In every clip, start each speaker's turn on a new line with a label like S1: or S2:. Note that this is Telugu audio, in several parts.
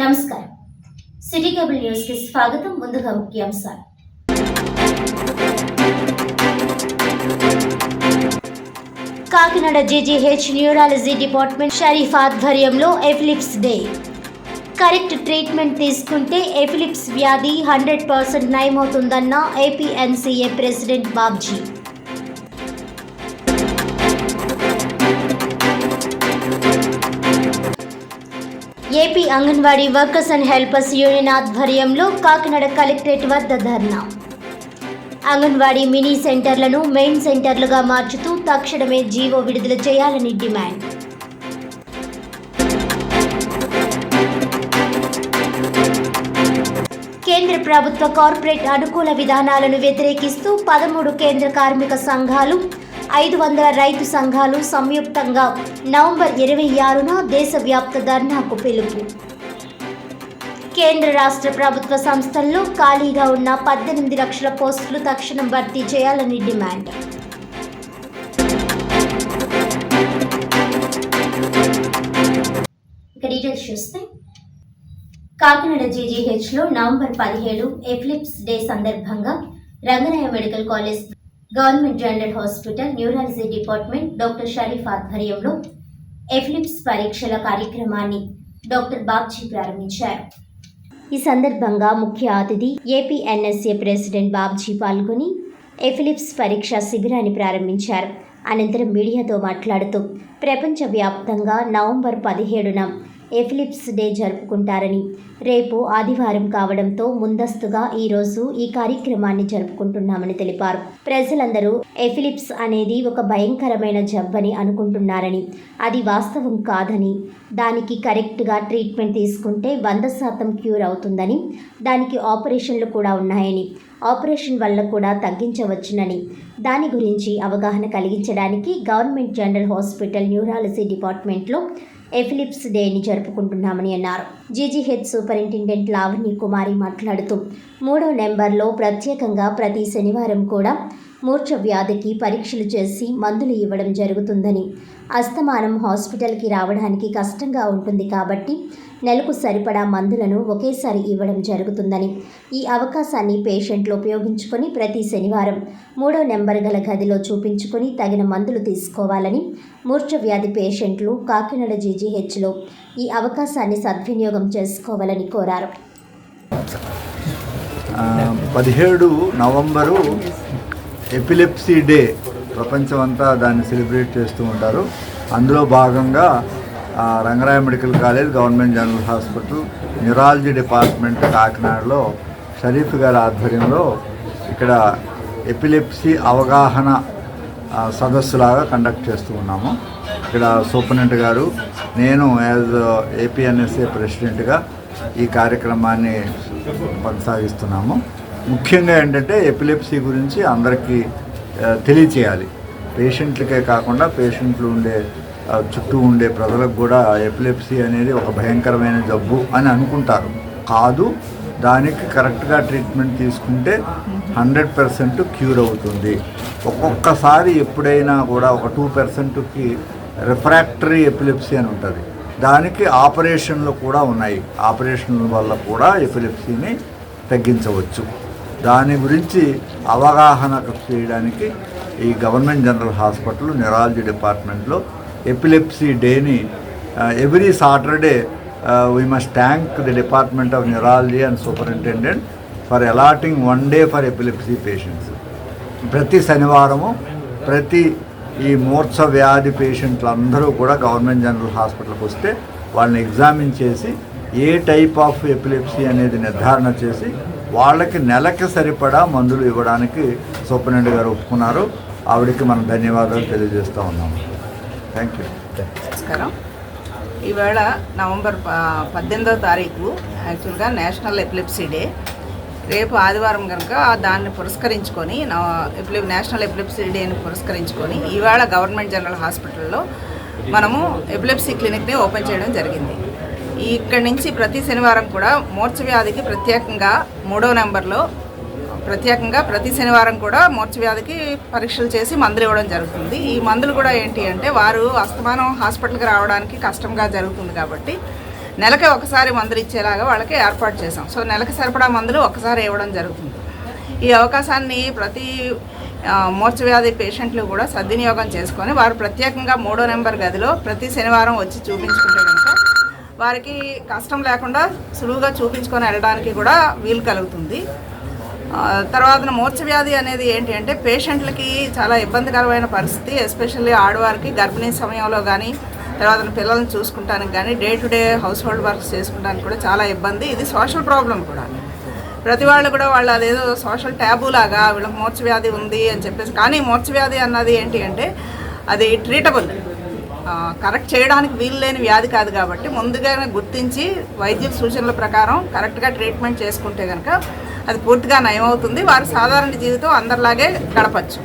S1: నమస్కారం. సిటీ కేబుల్ న్యూస్ కి స్వాగతం. ముందుగా ముఖ్యాంశాలు. Kakinada GGH neurology department Sharif ఆధ్వర్యంలో ఎపిలిప్స్ డే. కరెక్ట్ ట్రీట్మెంట్ తీసుకుంటే ఎపిలిప్స్ వ్యాధి 100% నయమవుతుందన్న APNCA president Babji. AP Anganwadi workers and helpers union ఆధ్వర్యంలో కాకినాడ కలెక్టరేట్ వద్ద ధర్నా. అంగన్వాడీ మినీ సెంటర్లను మెయిన్ సెంటర్లుగా మార్చుతూ తక్షణమే జీవో విడుదల చేయాలని డిమాండ్. కేంద్ర ప్రభుత్వ కార్పొరేట్ అనుకూల విధానాలను వ్యతిరేకిస్తూ 13 కేంద్ర కార్మిక సంఘాలు 500 రైతు సంఘాలు సంయుక్తంగా నవంబర్ 26న దేశవ్యాప్త ధర్నాకు పిలుపు. కేంద్ర రాష్ట్ర ప్రభుత్వ సంస్థల్లో ఖాళీగా ఉన్న 18 లక్షల పోస్టులు తక్షణం భర్తీ చేయాలని డిమాండ్. డీటెయిల్స్ చూస్తే కాకినాడ జీజీహెచ్లో నవంబర్ 17 ఎపిలిప్స్ డే సందర్భంగా Rangaraya medical college, government general hospital, neurology department doctor Sharif ఆధ్వర్యంలో ఎపిలిప్స్ పరీక్షల కార్యక్రమాన్ని డాక్టర్ బాబ్జీ ప్రారంభించారు. ఈ సందర్భంగా ముఖ్య అతిథి ఏపీఎన్ఎస్ఏ ప్రెసిడెంట్ బాబ్జీ పాల్గొని ఎపిలిప్స్ పరీక్ష శిబిరాన్ని ప్రారంభించారు. అనంతరం మీడియాతో మాట్లాడుతూ ప్రపంచవ్యాప్తంగా నవంబర్ 17న ఎపిలిప్స్ డే జరుపుకుంటారని, రేపు ఆదివారం కావడంతో ముందస్తుగా ఈరోజు ఈ కార్యక్రమాన్ని జరుపుకుంటున్నామని తెలిపారు. ప్రజలందరూ ఎపిలిప్స్ అనేది ఒక భయంకరమైన జబ్బని అనుకుంటున్నారని, అది వాస్తవం కాదని, దానికి కరెక్ట్గా ట్రీట్మెంట్ తీసుకుంటే 100% క్యూర్ అవుతుందని, దానికి ఆపరేషన్లు కూడా ఉన్నాయని, ఆపరేషన్ వల్ల కూడా తగ్గించవచ్చునని, దాని గురించి అవగాహన కలిగించడానికి గవర్నమెంట్ జనరల్ హాస్పిటల్ న్యూరాలజీ డిపార్ట్మెంట్లో ఎపిలిప్స్ డేని జరుపుకుంటున్నామని అన్నారు. జీజీహెచ్ సూపరింటెండెంట్ లావణ్య కుమారి మాట్లాడుతూ 3వ నెంబర్లో ప్రత్యేకంగా ప్రతి శనివారం కూడా మూర్ఛ వ్యాధికి పరీక్షలు చేసి మందులు ఇవ్వడం జరుగుతుందని, అస్తమానం హాస్పిటల్కి రావడానికి కష్టంగా ఉంటుంది కాబట్టి నెలకు సరిపడా మందులను ఒకేసారి ఇవ్వడం జరుగుతుందని, ఈ అవకాశాన్ని పేషెంట్లు ఉపయోగించుకొని ప్రతి శనివారం 3వ నెంబర్ గల గదిలో చూపించుకొని తగిన మందులు తీసుకోవాలని మూర్ఛ వ్యాధి పేషెంట్లు కాకినాడ జీజీహెచ్లో ఈ అవకాశాన్ని సద్వినియోగం చేసుకోవాలని కోరారు.
S2: 17 నవంబరు ఎపిలెప్సీ డే, ప్రపంచమంతా దాన్ని సెలబ్రేట్ చేస్తూ ఉంటారు. అందులో భాగంగా Rangaraya medical college, government general hospital, neurology department కాకినాడలో షరీఫ్ గారి ఆధ్వర్యంలో ఇక్కడ ఎపిలెప్సీ అవగాహన సదస్సులాగా కండక్ట్ చేస్తూ ఉన్నాము. ఇక్కడ సూపరింటెండెంట్ గారు, నేను యాజ్ ఏపీఎన్ఎస్ఏ ప్రెసిడెంట్గా ఈ కార్యక్రమాన్ని కొనసాగిస్తున్నాము. ముఖ్యంగా ఏంటంటే ఎపిలెప్సీ గురించి అందరికీ తెలియచేయాలి. పేషెంట్లకే కాకుండా పేషెంట్లు చుట్టూ ఉండే ప్రజలకు కూడా ఎపిలెప్సీ అనేది ఒక భయంకరమైన జబ్బు అని అనుకుంటారు. కాదు, దానికి కరెక్ట్గా ట్రీట్మెంట్ తీసుకుంటే 100% క్యూర్ అవుతుంది. ఒక్కొక్కసారి ఎప్పుడైనా కూడా ఒక 2%కి రిఫ్రాక్టరీ ఎపిలెప్సీ అని ఉంటుంది. దానికి ఆపరేషన్లు కూడా ఉన్నాయి. ఆపరేషన్ల వల్ల కూడా ఎపిలెప్సీని తగ్గించవచ్చు. దాని గురించి అవగాహన చేయడానికి ఈ గవర్నమెంట్ జనరల్ హాస్పిటల్ న్యూరాలజీ డిపార్ట్మెంట్లో ఎపిలెప్సీ డేని every Saturday we must thank the department of neurology and superintendent for allotting 1 day for epilepsy patients. ప్రతి శనివారము ఈ మూర్ఛ వ్యాధి పేషెంట్లు అందరూ కూడా గవర్నమెంట్ జనరల్ హాస్పిటల్కి వస్తే వాళ్ళని ఎగ్జామిన్ చేసి ఏ టైప్ ఆఫ్ ఎపిలెప్సీ అనేది నిర్ధారణ చేసి వాళ్ళకి నెలకి సరిపడా మందులు ఇవ్వడానికి సూపరింటెండెంట్ గారు ఒప్పుకున్నారు. ఆవిడకి మనం ధన్యవాదాలు తెలియజేస్తూ ఉన్నాము. Thank you.
S3: నమస్కారం. ఈవేళ నవంబర్ 18వ తారీఖు యాక్చువల్గా నేషనల్ ఎపిలెప్సీ డే. రేపు ఆదివారం కనుక దాన్ని పురస్కరించుకొని నేషనల్ ఎపిలెప్సీ డేని పురస్కరించుకొని ఈవేళ గవర్నమెంట్ జనరల్ హాస్పిటల్లో మనము ఎపిలెప్సీ క్లినిక్ని ఓపెన్ చేయడం జరిగింది. ఇక్కడి నుంచి ప్రతి శనివారం కూడా మూర్ఛ వ్యాధికి ప్రత్యేకంగా 3వ నెంబర్లో ప్రతి శనివారం కూడా మూర్ఛ వ్యాధికి పరీక్షలు చేసి మందులు ఇవ్వడం జరుగుతుంది. ఈ మందులు కూడా ఏంటి అంటే వారు అస్తమానం హాస్పిటల్కి రావడానికి కష్టంగా జరుగుతుంది కాబట్టి నెలకి ఒకసారి మందులు ఇచ్చేలాగా వాళ్ళకి ఏర్పాటు చేసాం. సో నెలకి సరిపడా మందులు ఒకసారి ఇవ్వడం జరుగుతుంది. ఈ అవకాశాన్ని ప్రతి మూర్ఛ వ్యాధి పేషెంట్లు కూడా సద్వినియోగం చేసుకొని వారు ప్రత్యేకంగా 3వ నెంబర్ గదిలో ప్రతి శనివారం వచ్చి చూపించుకుంటే కనుక వారికి కష్టం లేకుండా సులువుగా చూపించుకొని వెళ్ళడానికి కూడా వీలు కలుగుతుంది. తర్వాత మూర్ఛ వ్యాధి అనేది ఏంటి అంటే పేషెంట్లకి చాలా ఇబ్బందికరమైన పరిస్థితి, ఎస్పెషల్లీ ఆడవారికి గర్భిణీ సమయంలో కానీ తర్వాత పిల్లల్ని చూసుకుంటానికి కానీ day to day household works చేసుకుంటానికి కూడా చాలా ఇబ్బంది. ఇది సోషల్ ప్రాబ్లం కూడా. ప్రతి వాళ్ళు కూడా వాళ్ళు అదేదో సోషల్ ట్యాబు లాగా వీళ్ళకి మూర్ఛ వ్యాధి ఉంది అని చెప్పేసి, కానీ మూర్ఛ వ్యాధి అన్నది ఏంటి అంటే అది ట్రీటబుల్, కరెక్ట్ చేయడానికి వీలు లేని వ్యాధి కాదు. కాబట్టి ముందుగానే గుర్తించి వైద్యుల సూచనల ప్రకారం కరెక్ట్గా ట్రీట్మెంట్ చేసుకుంటే కనుక అది పూర్తిగా నయమవుతుంది. వారు సాధారణ జీవితం అందరిలాగే గడపచ్చు.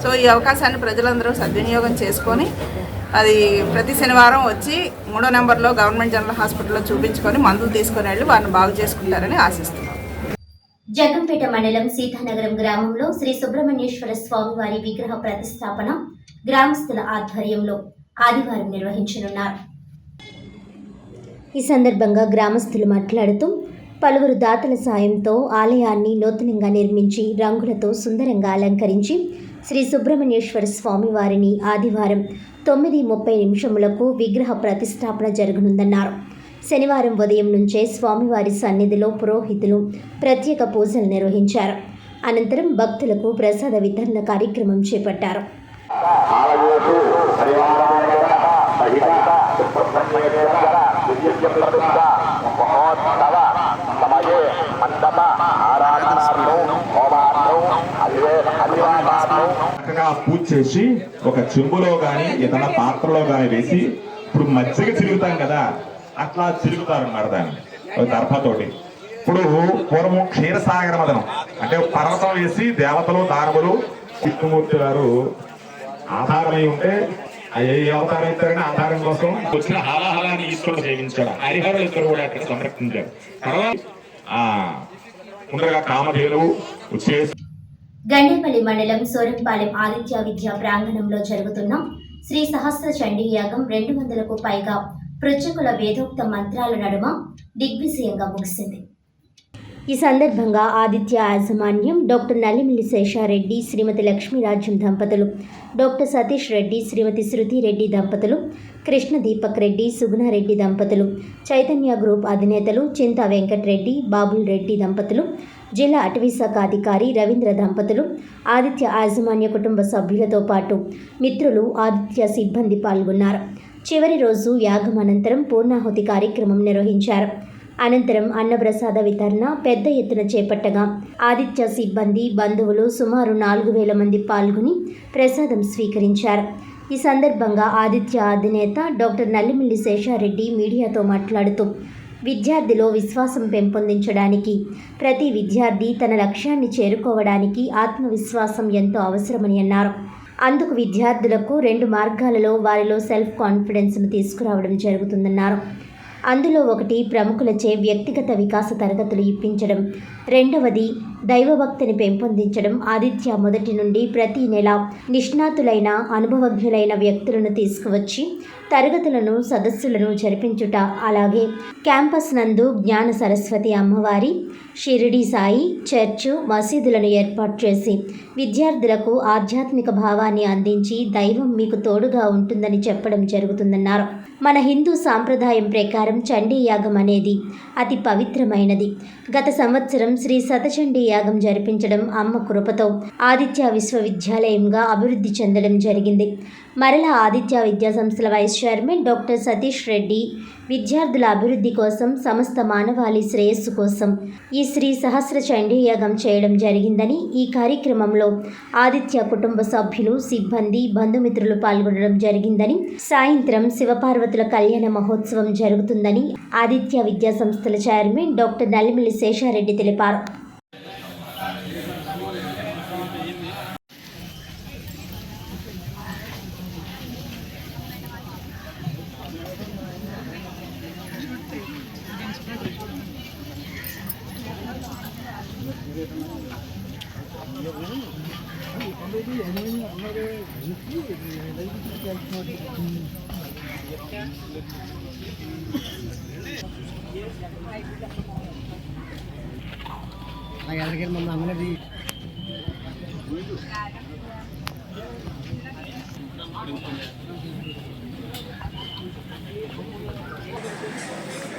S3: సో ఈ అవకాశాన్ని ప్రజలందరూ సద్వినియోగం చేసుకొని అది ప్రతి శనివారం వచ్చి 3వ నెంబర్లో గవర్నమెంట్ జనరల్ హాస్పిటల్లో చూపించుకొని మందులు తీసుకొని వెళ్ళి వారిని బాగు చేసుకుంటారని ఆశిస్తున్నాం.
S1: జగంపేట మండలం సీతానగరం గ్రామంలో శ్రీ సుబ్రహ్మణ్యేశ్వర స్వామివారి విగ్రహ ప్రతిష్టాపన గ్రామస్తుల ఆధ్వర్యంలో ఆదివారం నిర్వహించనున్నారు. ఈ సందర్భంగా గ్రామస్తులు మాట్లాడుతూ పలువురు దాతల సాయంతో ఆలయాన్ని నూతనంగా నిర్మించి రంగులతో సుందరంగా అలంకరించి శ్రీ సుబ్రహ్మణ్యేశ్వర స్వామివారిని ఆదివారం 9:30 విగ్రహ ప్రతిష్టాపన జరగనుందన్నారు. శనివారం ఉదయం నుంచే స్వామివారి సన్నిధిలో పురోహితులు ప్రత్యేక పూజలు నిర్వహించారు. అనంతరం భక్తులకు ప్రసాద వితరణ కార్యక్రమం చేపట్టారు.
S4: చక్కగా పూజ చేసి ఒక చెంబులో గాని ఏదైనా పాత్రలో గాని వేసి, ఇప్పుడు మజ్జిగ చిరుగుతాం కదా అట్లా చిరుగుతారు అన్నమాట దాన్ని దర్భతోటి. ఇప్పుడు పూర్వం క్షీరసాగర మదనం అంటే పర్వతం వేసి దేవతలు దానవులు విష్ణుమూర్తి గారు ఆధారమై ఉంటే ఏ అవతారం ఇస్తారని ఆధారం కోసం వచ్చిన హాలాహలాన్ని ఈశ్వరుడు సేవించాడు. హరిహరులు ఇద్దరు కూడా అక్కడ సంరక్షించారు. తర్వాత ముందుగా కామధేనువు వచ్చేసి
S1: గండేపల్లి మండలం సోరంపాలెం ఆదిత్య విద్యా ప్రాంగణంలో జరుగుతున్న శ్రీ సహస్ర చండీ యాగం 200కు పైగా పృచ్ఛకుల వేదోక్త మంత్రాల నడుమ దిగ్విజయంగా ముగిసింది. ఈ సందర్భంగా ఆదిత్య యాజమాన్యం డాక్టర్ నల్లిమిల్లి శేషారెడ్డి, శ్రీమతి లక్ష్మీరాజ్యం దంపతులు, డాక్టర్ సతీష్ రెడ్డి, శ్రీమతి శృతి రెడ్డి దంపతులు, కృష్ణ దీపక్ రెడ్డి, సుగుణారెడ్డి దంపతులు, చైతన్య గ్రూప్ అధినేతలు చింతా వెంకటరెడ్డి, బాబుల్ రెడ్డి దంపతులు, జిల్లా అటవీ శాఖ అధికారి రవీంద్ర దంపతులు, ఆదిత్య యాజమాన్య కుటుంబ సభ్యులతో పాటు మిత్రులు, ఆదిత్య సిబ్బంది పాల్గొన్నారు. చివరి రోజు యాగం అనంతరం పూర్ణాహుతి కార్యక్రమం నిర్వహించారు. అనంతరం అన్నప్రసాద వితరణ పెద్ద ఎత్తున చేపట్టగా ఆదిత్య సిబ్బంది, బంధువులు సుమారు 4,000 మంది పాల్గొని ప్రసాదం స్వీకరించారు. ఈ సందర్భంగా ఆదిత్య అధినేత డాక్టర్ నల్లిమిల్లి శేషారెడ్డి మీడియాతో మాట్లాడుతూ విద్యార్థిలో విశ్వాసం పెంపొందించడానికి, ప్రతి విద్యార్థి తన లక్ష్యాన్ని చేరుకోవడానికి ఆత్మవిశ్వాసం ఎంతో అవసరమని అన్నారు. అందుకు విద్యార్థులకు 2 మార్గాలలో వారిలో సెల్ఫ్ కాన్ఫిడెన్స్ను తీసుకురావడం జరుగుతుందన్నారు. అందులో ఒకటి ప్రముఖులచే వ్యక్తిగత వికాస తరగతులు ఇప్పించడం, రెండవది దైవభక్తిని పెంపొందించడం. ఆదిత్య మొదటి నుండి ప్రతి నెల నిష్ణాతులైన అనుభవజ్ఞులైన వ్యక్తులను తీసుకువచ్చి తరగతులను, సదస్సులను జరిపించుట, అలాగే క్యాంపస్ నందు జ్ఞాన సరస్వతి అమ్మవారి, షిరిడి సాయి, చర్చు, మసీదులను ఏర్పాటు చేసి విద్యార్థులకు ఆధ్యాత్మిక భావాన్ని అందించి దైవం మీకు తోడుగా ఉంటుందని చెప్పడం జరుగుతుందన్నారు. మన హిందూ సాంప్రదాయం ప్రకారం చండీ యాగం అనేది అతి పవిత్రమైనది. గత సంవత్సరం శ్రీ శతచండీ యాగం జరిపించడం అమ్మ కృపతో ఆదిత్య విశ్వవిద్యాలయంగా అభివృద్ధి చెందడం జరిగింది. మరలా ఆదిత్య విద్యా సంస్థల vice chairman doctor Satish Reddy విద్యార్థుల అభివృద్ధి కోసం, సమస్త మానవాళి శ్రేయస్సు కోసం ఈ శ్రీ సహస్ర చండీ యాగం చేయడం జరిగిందని, ఈ కార్యక్రమంలో ఆదిత్య కుటుంబ సభ్యులు, సిబ్బంది, బంధుమిత్రులు పాల్గొనడం జరిగిందని, సాయంత్రం శివపార్వతుల కళ్యాణ మహోత్సవం జరుగుతుందని ఆదిత్య విద్యా సంస్థల చైర్మన్ డాక్టర్ నల్లిమిల్లి శేషారెడ్డి తెలిపారు.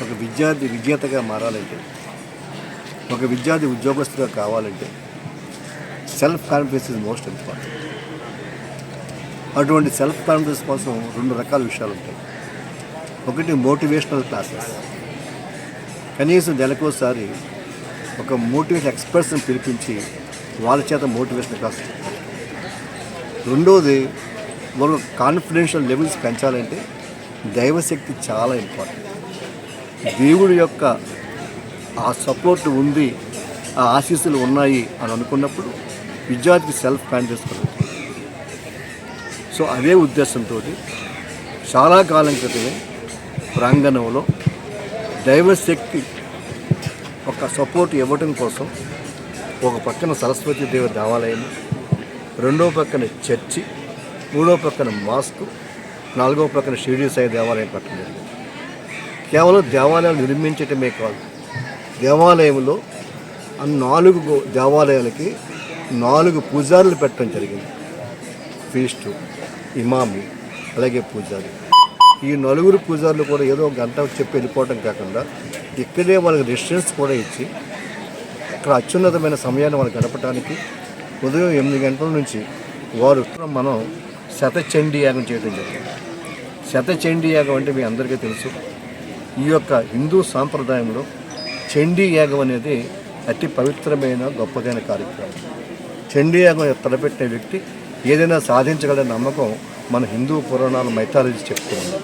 S5: ఒక విద్యార్థి విజేతగా మారాలంటే, ఒక విద్యార్థి ఉద్యోగస్తుగా కావాలంటే self confidence is most important. అటువంటి సెల్ఫ్ కాన్ఫిడెన్స్ కోసం 2 రకాల విషయాలు ఉంటాయి. ఒకటి మోటివేషనల్ క్లాసెస్, కనీసం నెలకోసారి ఒక మోటివేషన్ ఎక్స్పర్ట్స్ని పిలిపించి వాళ్ళ చేత మోటివేషన్ క్లాస్. రెండోది, ఒక కాన్ఫిడెన్షియల్ లెవెల్స్ పెంచాలంటే దైవశక్తి చాలా ఇంపార్టెంట్. దేవుడి యొక్క ఆ సపోర్ట్ ఉంది, ఆ ఆశీస్సులు ఉన్నాయి అని అనుకున్నప్పుడు విద్యార్థికి సెల్ఫ్ కాన్ఫిడెన్స్ కలుగుతుంది. సో అదే ఉద్దేశంతో చాలా కాలం క్రితమే ప్రాంగణంలో దైవశక్తి ఒక సపోర్ట్ ఇవ్వటం కోసం ఒక పక్కన సరస్వతి దేవి దేవాలయం, రెండో పక్కన చర్చి, మూడో పక్కన మాస్క్, నాలుగో పక్కన షిరిడి సాయి దేవాలయం కట్టడం జరిగింది. కేవలం దేవాలయాలు నిర్మించటమే కాదు, దేవాలయంలో 4 దేవాలయాలకి 4 పూజారులు పెట్టడం జరిగింది. ఫీస్టు, ఇమామి, అలాగే పూజారి. ఈ 4 పూజారులు కూడా ఏదో గంట చెప్పి వెళ్ళిపోవటం కాకుండా ఇక్కడే వాళ్ళకి రెసిడెన్స్ కూడా ఇచ్చి అక్కడ అత్యున్నతమైన సమయాన్ని వాళ్ళు గడపడానికి ఉదయం 8 గంటల నుంచి వారు మనం శతచండీ యాగం చేయడం జరిగింది. శతచండీ యాగం అంటే మీ అందరికీ తెలుసు. ఈ యొక్క హిందూ సాంప్రదాయంలో చండీ యాగం అనేది అతి పవిత్రమైన గొప్పదైన కార్యక్రమం. చండీ యాగం తలపెట్టిన వ్యక్తి ఏదైనా సాధించగలనే నమ్మకం మన హిందూ పురాణాలు మైథాలజీ చెప్తుంది.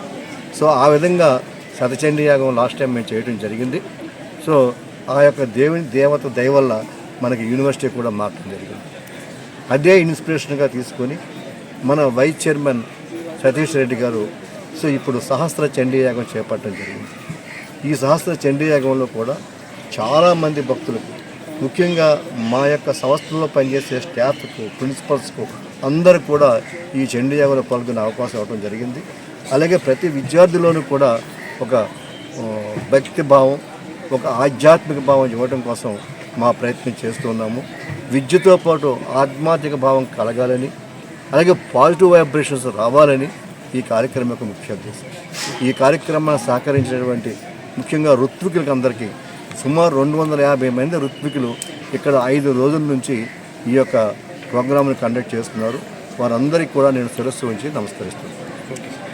S5: సో ఆ విధంగా శతచండీ యాగం లాస్ట్ టైం మేము చేయడం జరిగింది. సో ఆ యొక్క దేవత దయ వల్ల మనకి యూనివర్సిటీ కూడా మార్చడం జరిగింది. అదే ఇన్స్పిరేషన్గా తీసుకొని మన వైస్ చైర్మన్ సతీష్ రెడ్డి గారు సో ఇప్పుడు సహస్ర చండీ యాగం చేపట్టడం జరిగింది. ఈ సహస్ర చండీ యాగంలో కూడా చాలామంది భక్తులకు, ముఖ్యంగా మా యొక్క సంస్థల్లో పనిచేసే స్టాఫ్కు, ప్రిన్సిపల్స్కు అందరూ కూడా ఈ చండీ యాగంలో పాల్గొనే అవకాశం ఇవ్వడం జరిగింది. అలాగే ప్రతి విద్యార్థిలోనూ కూడా ఒక భక్తి భావం, ఒక ఆధ్యాత్మిక భావం ఇవ్వడం కోసం మా ప్రయత్నం చేస్తున్నాము. విద్యతో పాటు ఆధ్యాత్మిక భావం కలగాలని, అలాగే పాజిటివ్ వైబ్రేషన్స్ రావాలని ఈ కార్యక్రమం యొక్క ముఖ్య ఉద్దేశం. ఈ కార్యక్రమాన్ని సహకరించినటువంటి ముఖ్యంగా ఋత్వికులకు అందరికీ సుమారు 250 మంది ఋత్వికులు ఇక్కడ 5 రోజుల నుంచి ఈ యొక్క ప్రోగ్రామ్ని కండక్ట్ చేస్తున్నారు. వారందరికీ కూడా నేను శిరస్సు ఉంచి నమస్కరిస్తున్నాను.